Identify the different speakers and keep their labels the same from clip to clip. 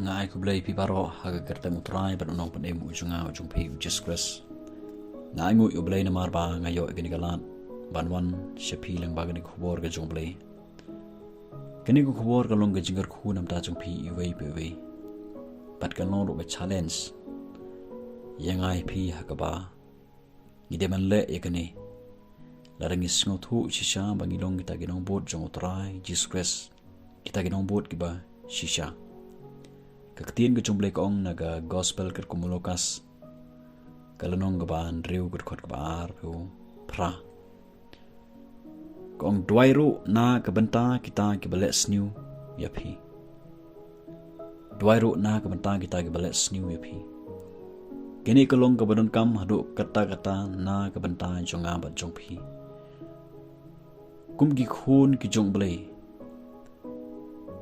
Speaker 1: ngai ku blai pi baro haga kerta mutrai ban unong pan emu junga ujung pi ujiskress ngai ngu yu blai na mar ba ngayo gani galan banwan shapi lang bagani khubor ga jung blai kani ku khubor ga long ga jingar khu nam ta jung pi iwei pe wei pat ka long ro ba challenge yangai pi hakaba ngide man le yakani larang isngo thu shisha bangi long kita ginong bot jong utrai jiskress kita ginong bot kiba shisha kaktin ke jumble kong naga gospel ker kumulokas kalanong gaban riu ker khot kabar pu pra kong Duwai ru na ke bynta kita ke balik sniew ya pi Duwai ru na ke bynta kita ke balik sniew ya pi kini kalong ke badan kam hadu kata-kata na ke bynta jonga bat jong pi kum gi khun ki jong blai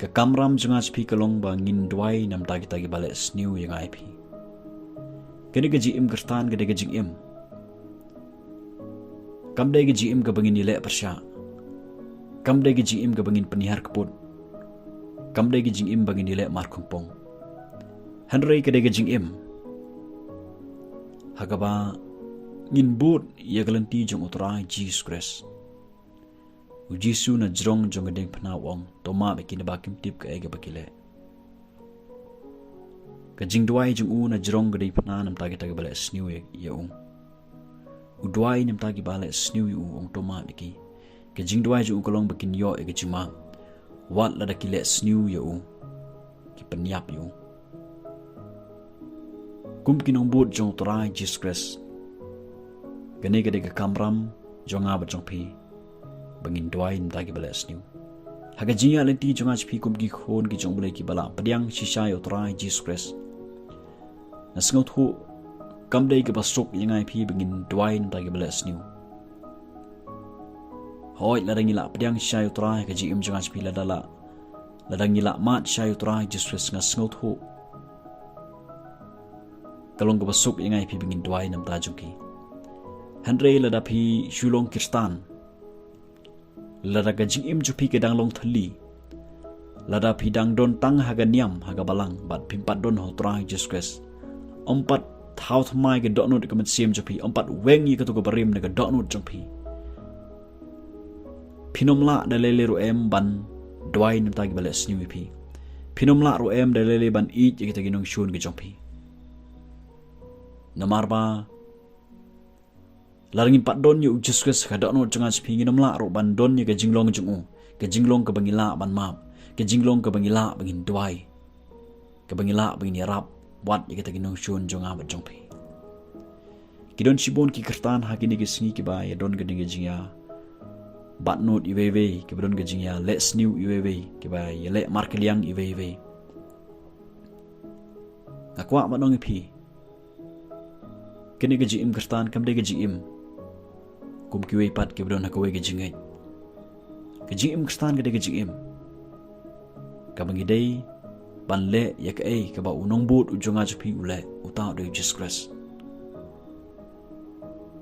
Speaker 1: ke kamram junga spi kalong ba ngin Duwai nam ta kita gi balik sniew yang IP kene ge jim kerstan ge ge jing im kam de ge jim ge bangin ile persya kam de ge jim ge bangin penihar keput kam de ge jing im bangin ile mar kumpong henry ge de ge jing im hagaba ngin but ye galanti jong utrai Jesus Christ Ujisu na jrong jong ding phna wong toma be kin ba kim tip ka ege bakile ka jing Duwai jong u na jrong gdei phna nam ta ge ta bale sniew ye ung u Duwai nam ta gi bale sniew u ong toma be ki ka jing Duwai jong kolong be kin yo ege chima wat la da kile sniew ye u ki penyap yu kum kinong bot jong trai Jesus Christ gane gade ka kamram jonga ba jong phi bangin Duwai nam ta gi bale sniew haga jinga lenti jonga chpi kum gi khon gi jong bale ki bala padiang shisha yo trai Jesus Christ nasngot hu kam dei ke basuk yangai phi bangin Duwai nam ta gi bale sniew hoi la dangila padiang shisha yo trai ka ji im jonga chpi la dala la dangila mat shisha yo trai Jesus Christ ngasngot hu kalong ke basuk yangai phi bangin Duwai nam ta jong ki Henry la da phi shulong Kristan lada gajing im jupi ke dang long thali lada phi dang don tang haga niam haga balang bat pimpat don ho trai Jesus Christ ompat thau thmai ke donut ke sim jupi ompat wengi ke tu ke barim ne ke donut jupi phinomla dalele ru em ban Duwai nam ta gi bale sniew pi phinomla ru em dalele ban i ke ta ginong shun ke jupi namarba laring pat don yu Jesus Christ ka don changa spi nginom la ro ban don ye ke jinglong jungu ke jinglong ke bangila ban map ke jinglong ke bangila bangin Duwai ke bangila bangin yarap wat ye ke taginong shun jonga ba jongpi kidon sibon ki kertan ha kini ke singi ki ba ya don ke dinge jingya bat not iweve ke don ke jingya let sniew iweve ke ba ye le markeliang iweve akwa ma dong pi kini ke jim kertan kam de ke jim kum kiwe pat ke bron hakawe ke jingai ke jim kristan ke de ke jim ka bangi dei ban le ya ke ai ka ba unong bot ujunga jupi ule uta de Jesus Christ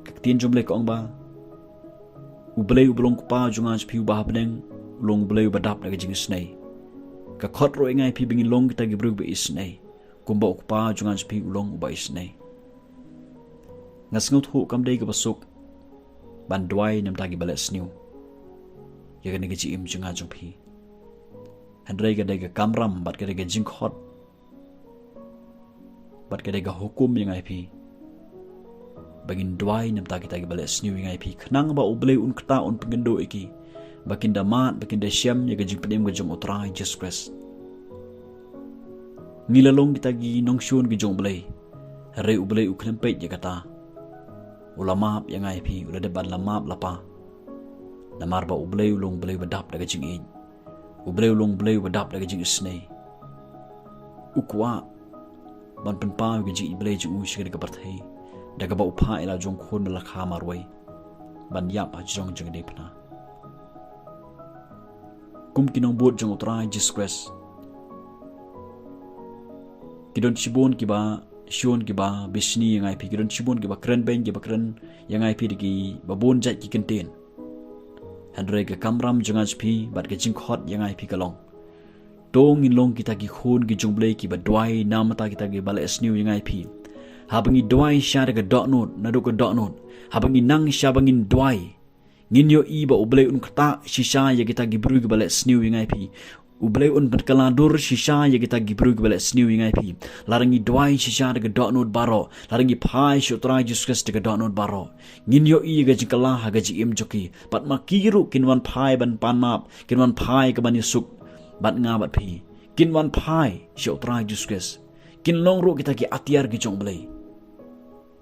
Speaker 1: ka tin jumle ko ba ublei ublong pa junga jupi ba habneng long blei ba dap de ke jing snei ka khot ro ngai pi bingin long ta gi brug be isnei kum ba pa junga jupi ulong ba isnei ngasngot hu kam dei ke basuk ban Duwai nam ta gi bale sniew ye ga ne gi im junga jong phi handrei ga de ga kamram bat ga de ga jing khot bat ga de ga hukum yang ai phi bangin Duwai nam ta gi bale sniew yang ai phi khnang ba uble un kta un pengendo iki bakin da mat bakin da syam ye ga jing pedem ga jong utrai Jesus Christ ngilalong kita gi nong shun gi jong blai re uble u khlempet ye kata ulamap yang ai phi ula de ban lamap lapa namar ba ublei ulong blei badap daga jing in ublei ulong blei badap daga jing snei ukwa ban pen pa ge ji blei ju shig ga parthai daga ba upha ila jong khon la kha marwai ban yap a jong jong de phna kum kinong bot jong utrai Jesus Christ kidon chibon ki ba Shun ki ba bisni yang ai pi kidon chibon ki ba kren ben ki ba kren yang ai pi ki babon jat ki kenten handre ke kamram junga pi bat ke jing khot yang ai pi kalong Tong in long kita gi khun gi junglei ki ba Duwai namata kita gi bale sniew yang ai pi. Habangi Duwai syar ga dot not na do ga dot not. Habangi nang syabangin Duwai. Ngin yo i ba ublei un kata shisha ya kita gi bru gi bale sniew yang ai pi. Ublei un berkeladur shisha ya kita gi bru gi bale sniew yang ai pi. Larangi Duwai shisha ga dot not baro. Larangi pai syutra juskas ga dot not baro. Ngin yo i ga jikala ha ga ji im joki. Pat makiru kinwan pai ban pan map. Kinwan pai ka ban yusuk. Bat nga bat pi. Kinwan pai syutra juskas. Kin long ro kita ki atiar gi jong blei.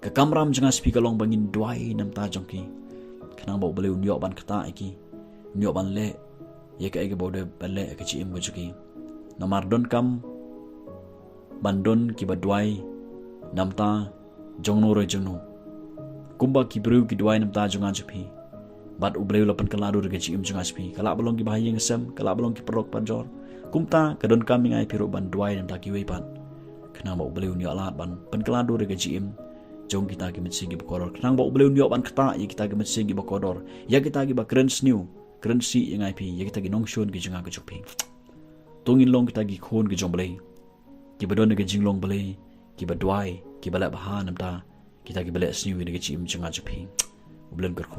Speaker 1: Ka kamram janga spi ka long bangin Duwai nam ta jongki. Kanang bau blei un yo ban kata iki. Yo ban le. Ya ka ege bau de ban le ka ci im go joki. Namar don kam bandon ki ba Duwai nam ta jong no re jong no. Kumba ki bru ki Duwai nam ta jonga jopi. Bat ubleu lapan kaladu re ci im jonga spi. Kala belong ki bahaya ngesem, kala belong ki perok panjor. Kumta ka don kam ngai piro ban Duwai nam ta ki wei pan. Kanang bau bleu ni alat ban pen kaladu re ci im. Jong kita gi mensingi bakodor. Kanang bau bleu ni ban kata ya kita gi mensingi bakodor. Ya kita gi ba keren sniew, keren si yang ai pi, ya kita gi nongshon gi jonga go jopi. Tongin long kita gi khon gi jong blei. Ki badon ge jinglong blei, ki ba Duwai, ki ba la baha nam ta, kita gi bale sniew ni ge ci im jonga jopi. Ublen kerku.